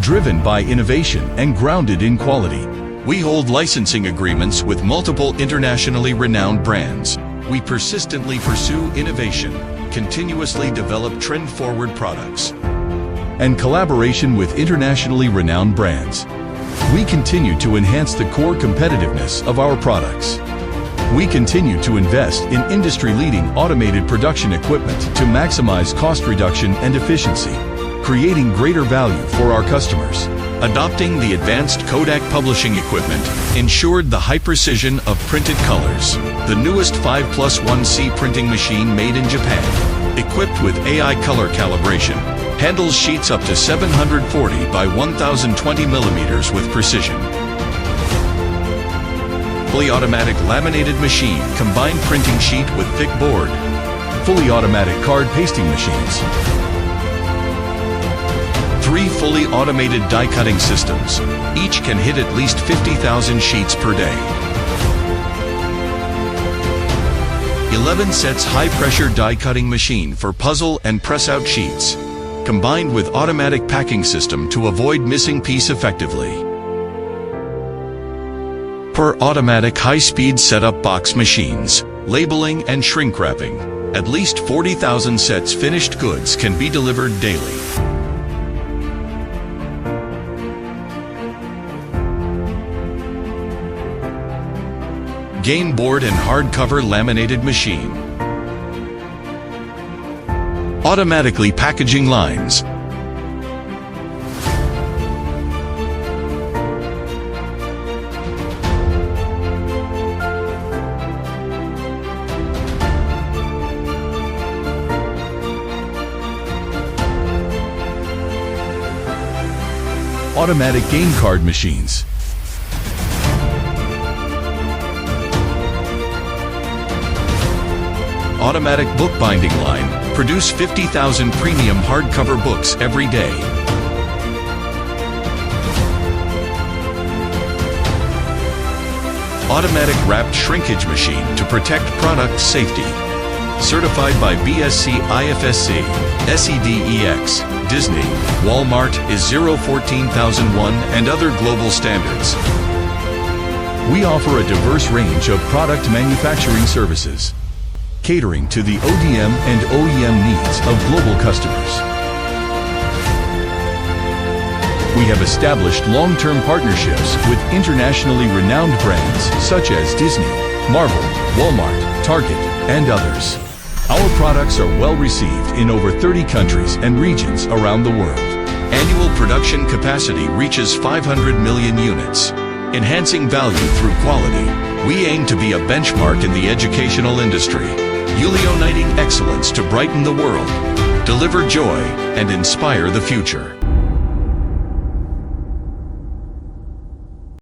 driven by innovation and grounded in quality. We hold licensing agreements with multiple internationally renowned brands. We persistently pursue innovation, continuously develop trend-forward products, and collaboration with internationally renowned brands. We continue to enhance the core competitiveness of our products. We continue to invest in industry-leading automated production equipment to maximize cost reduction and efficiency, creating greater value for our customers. Adopting the advanced Kodak publishing equipment ensured the high precision of printed colors. The newest 5+1C printing machine made in Japan, equipped with AI color calibration, handles sheets up to 740 by 1020 millimeters with precision. Fully automatic laminated machine, combined printing sheet with thick board. Fully automatic card pasting machines. 3 fully automated die cutting systems. Each can hit at least 50,000 sheets per day. 11 sets high pressure die cutting machine for puzzle and press out sheets, combined with automatic packing system to avoid missing piece effectively. Per automatic high-speed setup box machines, labeling and shrink wrapping. At least 40,000 sets finished goods can be delivered daily. Game board and hardcover laminated machine. Automatically packaging lines. Automatic game card machines. Automatic bookbinding line. Produce 50,000 premium hardcover books every day. Automatic wrapped shrinkage machine to protect product safety. Certified by BSC IFSC, SEDEX, Disney, Walmart, ISO 14001 and other global standards. We offer a diverse range of product manufacturing services, catering to the ODM and OEM needs of global customers. We have established long-term partnerships with internationally renowned brands such as Disney, Marvel, Walmart, Target, and others. Our products are well received in over 30 countries and regions around the world. Annual production capacity reaches 500 million units. Enhancing value through quality, we aim to be a benchmark in the educational industry, uniting excellence to brighten the world, deliver joy, and inspire the future.